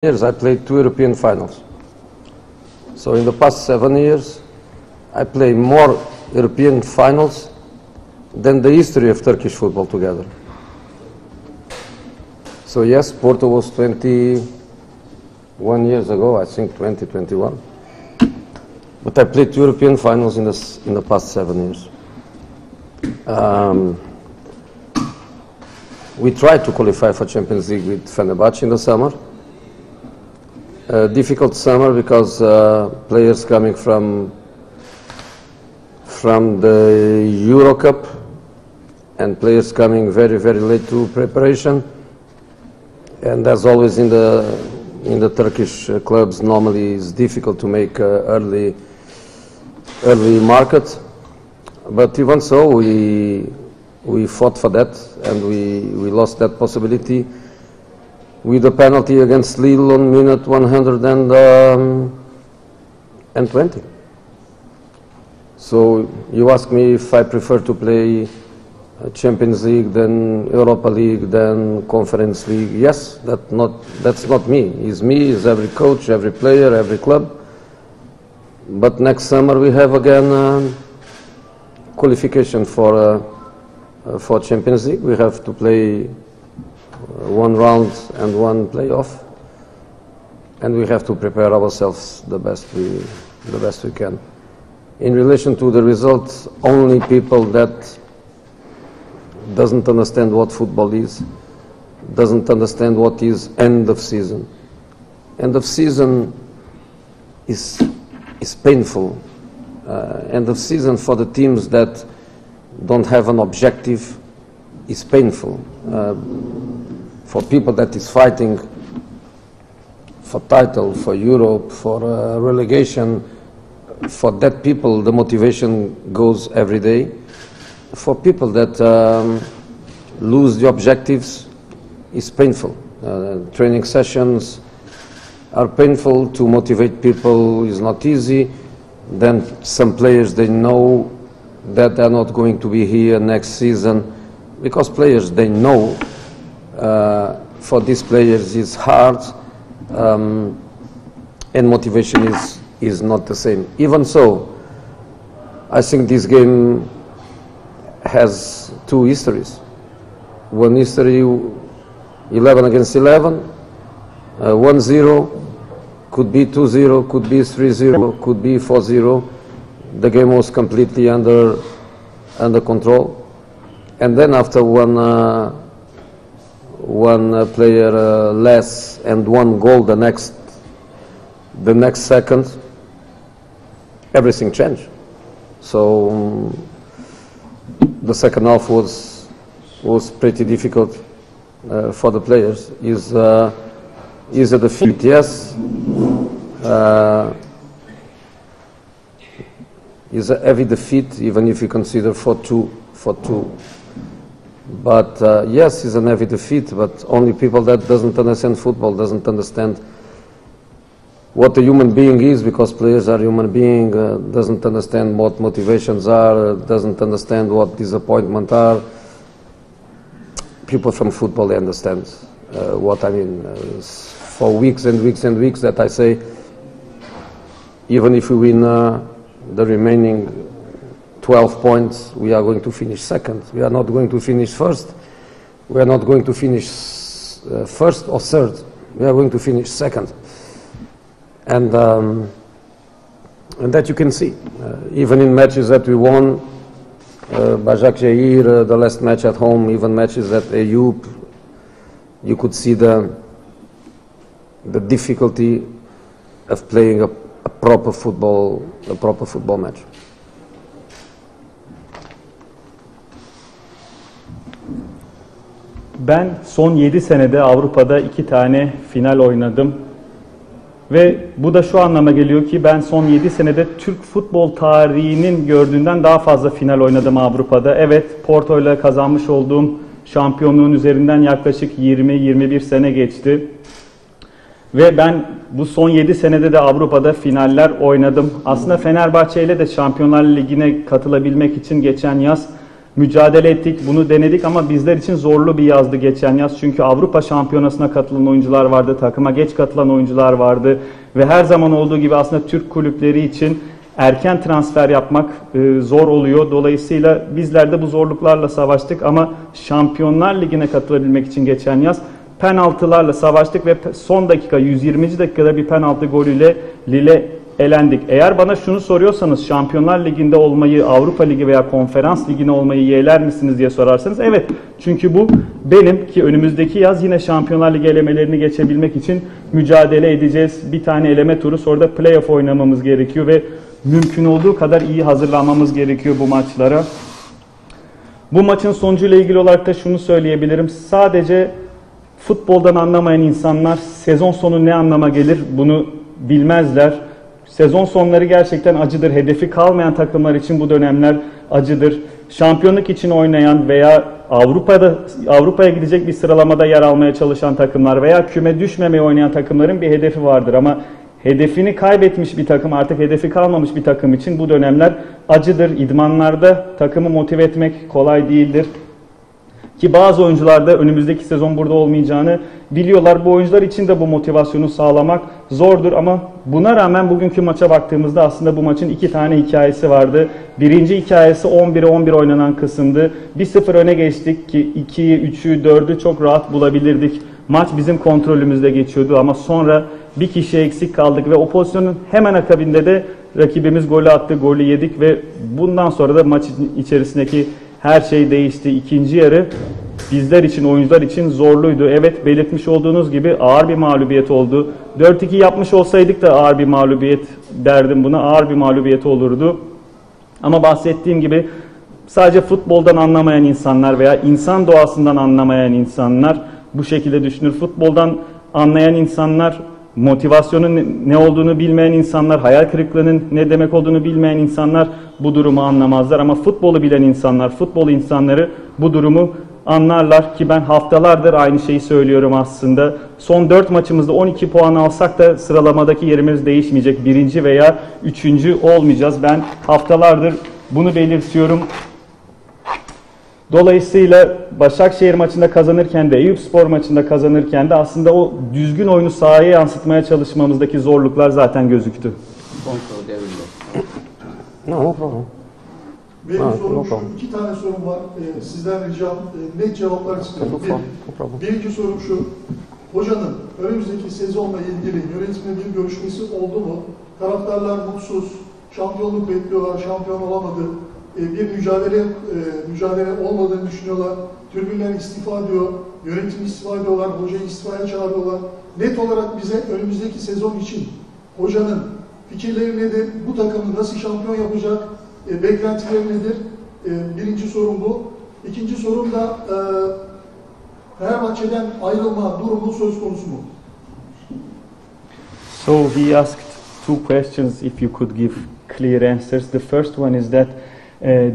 years I played 2 European finals. So in the past 7 years I played more European finals than the history of Turkish football together. So yes, Porto was 21 years ago, I think 2021. But I played 2 European finals in the past 7 years. We tried to qualify for Champions League with Fenerbahçe in the summer. Difficult summer because players coming from the Euro Cup and players coming very, very late to preparation. And as always in the Turkish clubs, normally it's difficult to make early market. But even so, we fought for that, and we lost that possibility with a penalty against Lille on minute 120. So you ask me if I prefer to play Champions League than Europa League than Conference League. Yes, that's not me. It's me, it's every coach, every player, every club. But next summer we have again qualification for Champions League. We have to play 1 round and 1 playoff, and we have to prepare ourselves the best we can. In relation to the results, only people that doesn't understand what football is, doesn't understand what is end of season. End of season is painful. End of season for the teams that don't have an objective is painful. For people that is fighting for title, for Europe, for relegation, for that people the motivation goes every day. For people that lose the objectives is painful. Training sessions are painful. To motivate people is not easy. Then some players, they know that they're not going to be here next season, because players, they know for these players it's hard, and motivation is not the same. Even so, I think this game has 2 histories. One history, 11 against 11, 1-0, could be 2-0, could be 3-0, could be 4-0. The game was completely under control. And then after one player less and 1 goal the next second, everything changed. So the second half was pretty difficult for the players. Is a defeat, yes. Is a heavy defeat, even if you consider 4-2. But yes, it's a heavy defeat. But only people that doesn't understand football doesn't understand what a human being is, because players are human beings, doesn't understand what motivations are, doesn't understand what disappointment are. People from football, they understand what I mean. For weeks and weeks and weeks that I say, even if we win the remaining 12 points, we are going to finish second. We are not going to finish first. We are not going to finish first or third. We are going to finish second. And that you can see, even in matches that we won, Bajak Jair, the last match at home, even matches at Eyüp, you could see the difficulty of playing a proper football match. Ben son 7 senede Avrupa'da 2 tane final oynadım. Ve bu da şu anlama geliyor ki ben son 7 senede Türk futbol tarihinin gördüğünden daha fazla final oynadım Avrupa'da. Evet, Porto'yla kazanmış olduğum şampiyonluğun üzerinden yaklaşık 20-21 sene geçti. Ve ben bu son 7 senede de Avrupa'da finaller oynadım. Aslında Fenerbahçe ile de Şampiyonlar Ligi'ne katılabilmek için geçen yaz mücadele ettik, bunu denedik ama bizler için zorlu bir yazdı geçen yaz. Çünkü Avrupa Şampiyonası'na katılan oyuncular vardı, takıma geç katılan oyuncular vardı ve her zaman olduğu gibi aslında Türk kulüpleri için erken transfer yapmak zor oluyor. Dolayısıyla bizler de bu zorluklarla savaştık ama Şampiyonlar Ligi'ne katılabilmek için geçen yaz penaltılarla savaştık ve son dakika 120. dakikada bir penaltı golüyle Lille elendik. Eğer bana şunu soruyorsanız Şampiyonlar Ligi'nde olmayı, Avrupa Ligi veya Konferans Ligi'ne olmayı yeğler misiniz diye sorarsanız evet. Çünkü bu benim ki önümüzdeki yaz yine Şampiyonlar Ligi elemelerini geçebilmek için mücadele edeceğiz. Bir tane eleme turu sonra da playoff oynamamız gerekiyor ve mümkün olduğu kadar iyi hazırlanmamız gerekiyor bu maçlara. Bu maçın sonucuyla ilgili olarak da şunu söyleyebilirim. Sadece futboldan anlamayan insanlar sezon sonu ne anlama gelir bunu bilmezler. Sezon sonları gerçekten acıdır. Hedefi kalmayan takımlar için bu dönemler acıdır. Şampiyonluk için oynayan veya Avrupa'ya gidecek bir sıralamada yer almaya çalışan takımlar veya küme düşmemeye oynayan takımların bir hedefi vardır. Ama hedefini kaybetmiş bir takım, artık hedefi kalmamış bir takım için bu dönemler acıdır. İdmanlarda takımı motive etmek kolay değildir. Ki bazı oyuncular da önümüzdeki sezon burada olmayacağını biliyorlar. Bu oyuncular için de bu motivasyonu sağlamak zordur ama buna rağmen bugünkü maça baktığımızda aslında bu maçın iki tane hikayesi vardı. Birinci hikayesi 11'e 11 oynanan kısımdı. 1-0 öne geçtik ki 2'yi, 3'ü, 4'ü çok rahat bulabilirdik. Maç bizim kontrolümüzde geçiyordu ama sonra bir kişi eksik kaldık ve o pozisyonun hemen akabinde de rakibimiz golü attı, golü yedik ve bundan sonra da maç içerisindeki her şey değişti. İkinci yarı bizler için, oyuncular için zorluydu. Evet, belirtmiş olduğunuz gibi ağır bir mağlubiyet oldu. 4-2 yapmış olsaydık da ağır bir mağlubiyet derdim buna. Ağır bir mağlubiyet olurdu. Ama bahsettiğim gibi sadece futboldan anlamayan insanlar veya insan doğasından anlamayan insanlar bu şekilde düşünür. Futboldan anlayan insanlar, motivasyonun ne olduğunu bilmeyen insanlar, hayal kırıklığının ne demek olduğunu bilmeyen insanlar bu durumu anlamazlar. Ama futbolu bilen insanlar, futbol insanları bu durumu anlarlar ki ben haftalardır aynı şeyi söylüyorum aslında. Son 4 maçımızda 12 puan alsak da sıralamadaki yerimiz değişmeyecek. 1. veya 3. olmayacağız. Ben haftalardır bunu belirtiyorum. Dolayısıyla Başakşehir maçında kazanırken de, Eyüpspor maçında kazanırken de aslında o düzgün oyunu sahaya yansıtmaya çalışmamızdaki zorluklar zaten gözüktü. No problem. Benim sorum şu, 2 tane sorum var. Sizden ricam net cevaplar istiyorum. Birinci sorum şu, hocanın önümüzdeki sezonla ilgili yönetimle bir görüşmesi oldu mu? Taraftarlar mutsuz, şampiyonluk bekliyorlar, şampiyon olamadı. Bir mücadele olmadığını düşünüyorlar. Tribünler istifa diyor, yönetim istifa ediyorlar, hocayı istifaya çağırıyorlar. Net olarak bize önümüzdeki sezon için hocanın fikirleri nedir? Bu takımı nasıl şampiyon yapacak? Beklentileri nedir? Birinci sorum bu. İkinci sorum da Fenerbahçe'den ayrılma durumu söz konusu mu? So he asked 2 questions if you could give clear answers. The first one is that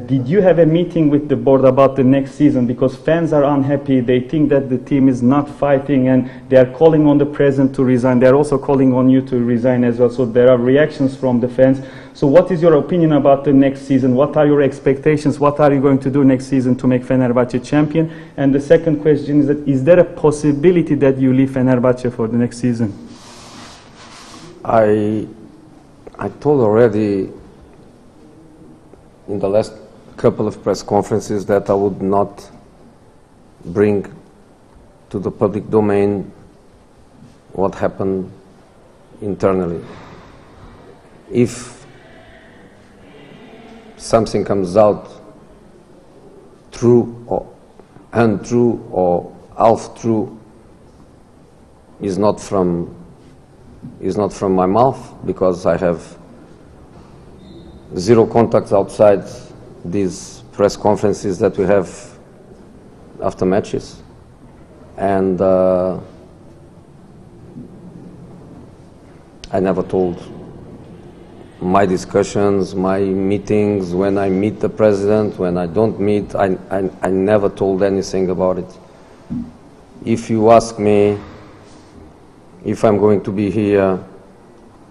did you have a meeting with the board about the next season? Because fans are unhappy. They think that the team is not fighting and they are calling on the president to resign. They are also calling on you to resign as well. So there are reactions from the fans. So what is your opinion about the next season? What are your expectations? What are you going to do next season to make Fenerbahçe champion? And the second question is that is there a possibility that you leave Fenerbahçe for the next season? I told already in the last couple of press conferences that I would not bring to the public domain what happened internally. If something comes out true or untrue or half true is not from my mouth, because I have zero contacts outside these press conferences that we have after matches, and I never told my discussions, my meetings, when I meet the president, when I don't meet, I never told anything about it. If you ask me if I'm going to be here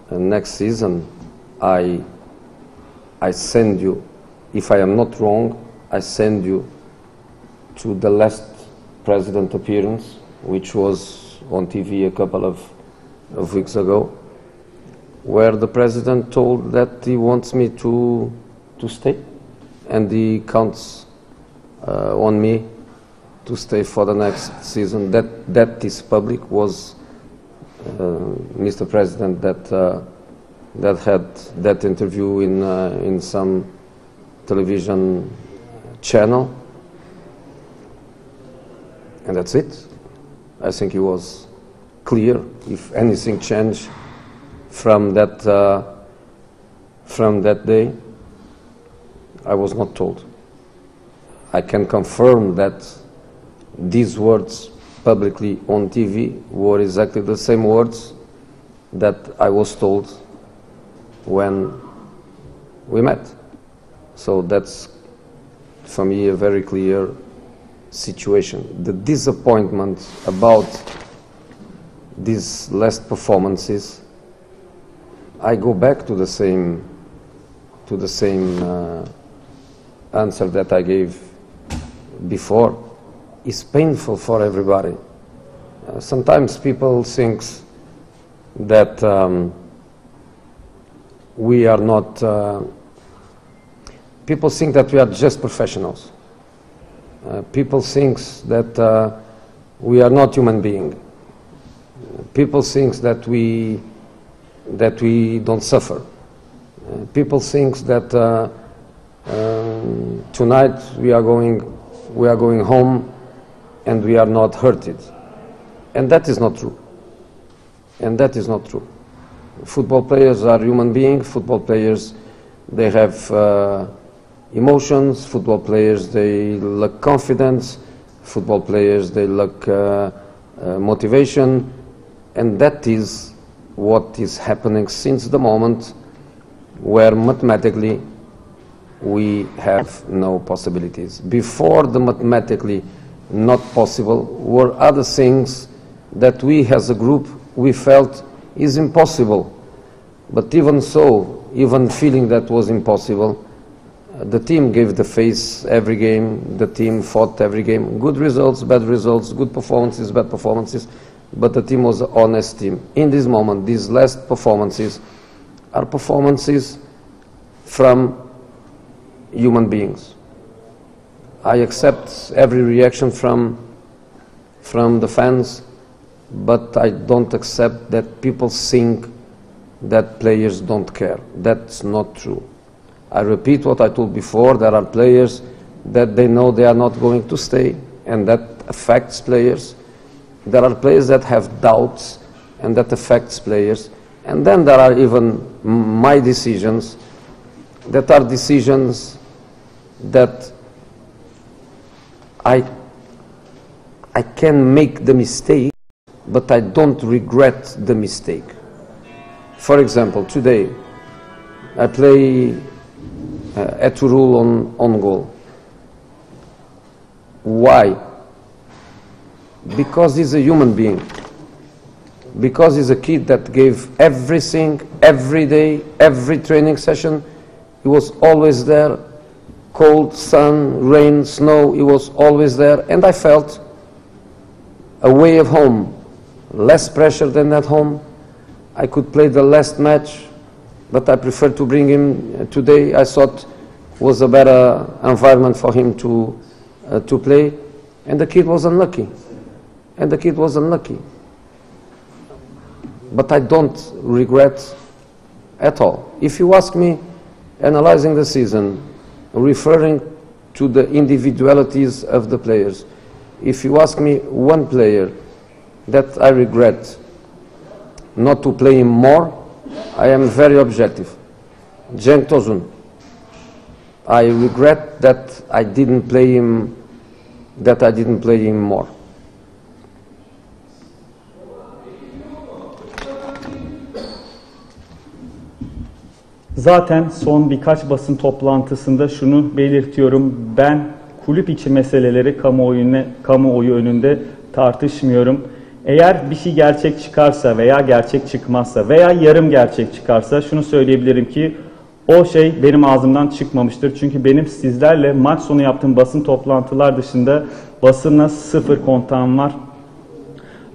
next season, I send you, if I am not wrong, I send you to the last president appearance, which was on TV a couple of weeks ago, where the president told that he wants me to stay, and he counts on me to stay for the next season. That is public. Was Mr. President that had that interview in some television channel, and that's it. I think he was clear. If anything changed from that day, I was not told. I can confirm that these words publicly on TV were exactly the same words that I was told when we met. So that's, for me, a very clear situation. The disappointment about these last performances, I go back to the same answer that I gave before. It's painful for everybody. Sometimes people think that we are not. People think that we are just professionals. People think that we are not human beings. People think that we don't suffer. People think that tonight we are going home and we are not hurted, and that is not true. And that is not true. Football players are human beings. Football players, they have emotions. Football players, they lack confidence. Football players, they lack motivation, and that is what is happening since the moment where mathematically we have no possibilities. Before the mathematically not possible were other things that we as a group we felt is impossible. But even so, even feeling that was impossible, the team gave the face every game, the team fought every game. Good results, bad results, good performances, bad performances, but the team was an honest team. In this moment, these last performances are performances from human beings. I accept every reaction from the fans, but I don't accept that people think that players don't care. That's not true. I repeat what I told before. There are players that they know they are not going to stay, and that affects players. There are players that have doubts, and that affects players. And then there are even my decisions that are decisions that I can make the mistake, but I don't regret the mistake. For example, today I play Ertuğrul on goal. Why? Because he's a human being. Because he's a kid that gave everything, every day, every training session. He was always there. Cold, sun, rain, snow, he was always there. And I felt away at home, less pressure than at home. I could play the last match, but I preferred to bring him today. I thought was a better environment for him to play. And the kid was unlucky. And the kid was unlucky. But I don't regret at all. If you ask me, analyzing the season, referring to the individualities of the players, if you ask me one player that I regret not to play him more, I am very objective. Cenk Tosun. I regret that I didn't play him more. Zaten son birkaç basın toplantısında şunu belirtiyorum. Ben kulüp içi meseleleri kamuoyu önünde tartışmıyorum. Eğer bir şey gerçek çıkarsa veya gerçek çıkmazsa veya yarım gerçek çıkarsa şunu söyleyebilirim ki o şey benim ağzımdan çıkmamıştır. Çünkü benim sizlerle maç sonu yaptığım basın toplantılar dışında basınla 0 kontağım var.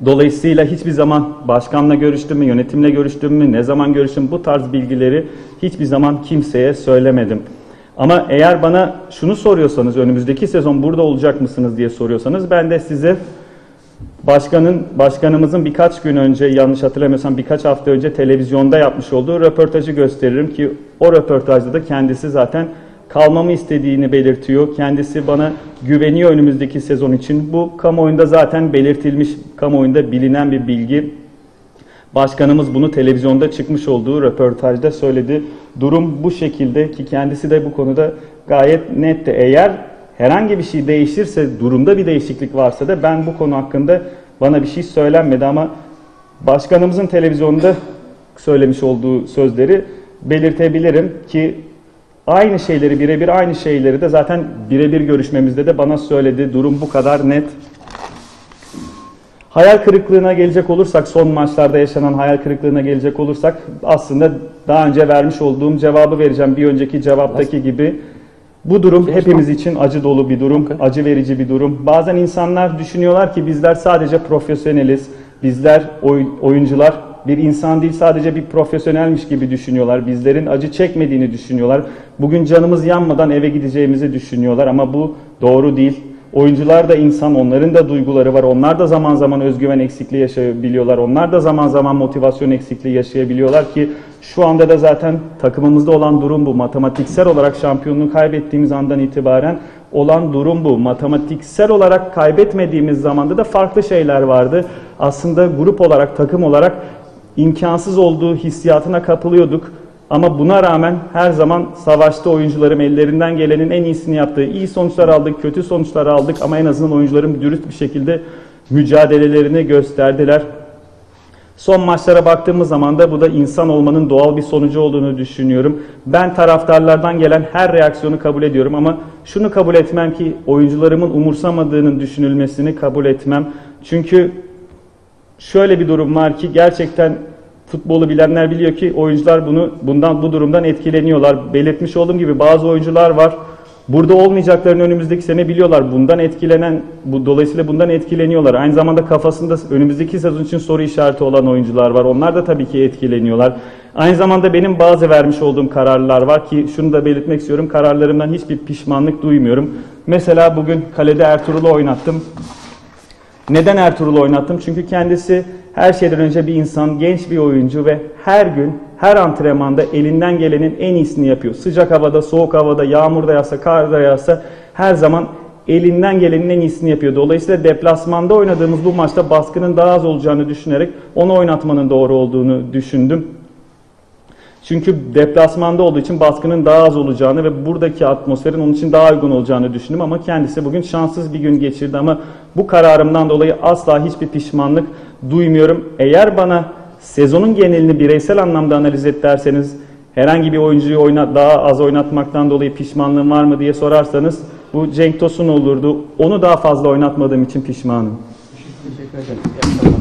Dolayısıyla hiçbir zaman başkanla görüştüm mü, yönetimle görüştüm mü, ne zaman görüştüm, bu tarz bilgileri hiçbir zaman kimseye söylemedim. Ama eğer bana şunu soruyorsanız, önümüzdeki sezon burada olacak mısınız diye soruyorsanız, ben de size başkanımızın birkaç gün önce, yanlış hatırlamıyorsam birkaç hafta önce televizyonda yapmış olduğu röportajı gösteririm ki o röportajda da kendisi zaten kalmamı istediğini belirtiyor. Kendisi bana güveniyor önümüzdeki sezon için. Bu kamuoyunda zaten belirtilmiş, kamuoyunda bilinen bir bilgi. Başkanımız bunu televizyonda çıkmış olduğu röportajda söyledi. Durum bu şekilde ki kendisi de bu konuda gayet netti. Eğer herhangi bir şey değişirse, durumda bir değişiklik varsa da ben bu konu hakkında bana bir şey söylenmedi ama başkanımızın televizyonda söylemiş olduğu sözleri belirtebilirim ki aynı şeyleri, birebir aynı şeyleri de zaten birebir görüşmemizde de bana söyledi. Durum bu kadar net. Hayal kırıklığına gelecek olursak, son maçlarda yaşanan hayal kırıklığına gelecek olursak aslında daha önce vermiş olduğum cevabı vereceğim. Bir önceki cevaptaki gibi. Bu durum hepimiz için acı dolu bir durum, acı verici bir durum. Bazen insanlar düşünüyorlar ki bizler sadece profesyoneliz, bizler oyuncular bir insan değil, sadece bir profesyonelmiş gibi düşünüyorlar. Bizlerin acı çekmediğini düşünüyorlar. Bugün canımız yanmadan eve gideceğimizi düşünüyorlar ama bu doğru değil. Oyuncular da insan, onların da duyguları var. Onlar da zaman zaman özgüven eksikliği yaşayabiliyorlar. Onlar da zaman zaman motivasyon eksikliği yaşayabiliyorlar ki şu anda da zaten takımımızda olan durum bu. Matematiksel olarak şampiyonluğu kaybettiğimiz andan itibaren olan durum bu. Matematiksel olarak kaybetmediğimiz zamanda da farklı şeyler vardı. Aslında grup olarak, takım olarak imkansız olduğu hissiyatına kapılıyorduk. Ama buna rağmen her zaman savaşta oyuncularım ellerinden gelenin en iyisini yaptı. İyi sonuçlar aldık, kötü sonuçlar aldık ama en azından oyuncularım dürüst bir şekilde mücadelelerini gösterdiler. Son maçlara baktığımız zaman da bu da insan olmanın doğal bir sonucu olduğunu düşünüyorum. Ben taraftarlardan gelen her reaksiyonu kabul ediyorum ama şunu kabul etmem ki oyuncularımın umursamadığının düşünülmesini kabul etmem. Çünkü şöyle bir durum var ki gerçekten futbolu bilenler biliyor ki oyuncular bu durumdan etkileniyorlar. Belirtmiş olduğum gibi bazı oyuncular var. Burada olmayacaklarını önümüzdeki sene biliyorlar. Dolayısıyla bundan etkileniyorlar. Aynı zamanda kafasında önümüzdeki sezon için soru işareti olan oyuncular var. Onlar da tabii ki etkileniyorlar. Aynı zamanda benim bazı vermiş olduğum kararlar var ki şunu da belirtmek istiyorum. Kararlarımdan hiçbir pişmanlık duymuyorum. Mesela bugün kalede Ertuğrul'u oynattım. Neden Ertuğrul'u oynattım? Çünkü kendisi her şeyden önce bir insan, genç bir oyuncu ve her gün, her antrenmanda elinden gelenin en iyisini yapıyor. Sıcak havada, soğuk havada, yağmurda yağsa, karda yağsa her zaman elinden gelenin en iyisini yapıyor. Dolayısıyla deplasmanda oynadığımız bu maçta baskının daha az olacağını düşünerek onu oynatmanın doğru olduğunu düşündüm. Çünkü deplasmanda olduğu için baskının daha az olacağını ve buradaki atmosferin onun için daha uygun olacağını düşündüm ama kendisi bugün şanssız bir gün geçirdi ama bu kararımdan dolayı asla hiçbir pişmanlık duymuyorum. Eğer bana sezonun genelini bireysel anlamda analiz et derseniz herhangi bir oyuncuyu daha az oynatmaktan dolayı pişmanlığım var mı diye sorarsanız bu Cenk Tosun olurdu. Onu daha fazla oynatmadığım için pişmanım. Teşekkür ederim.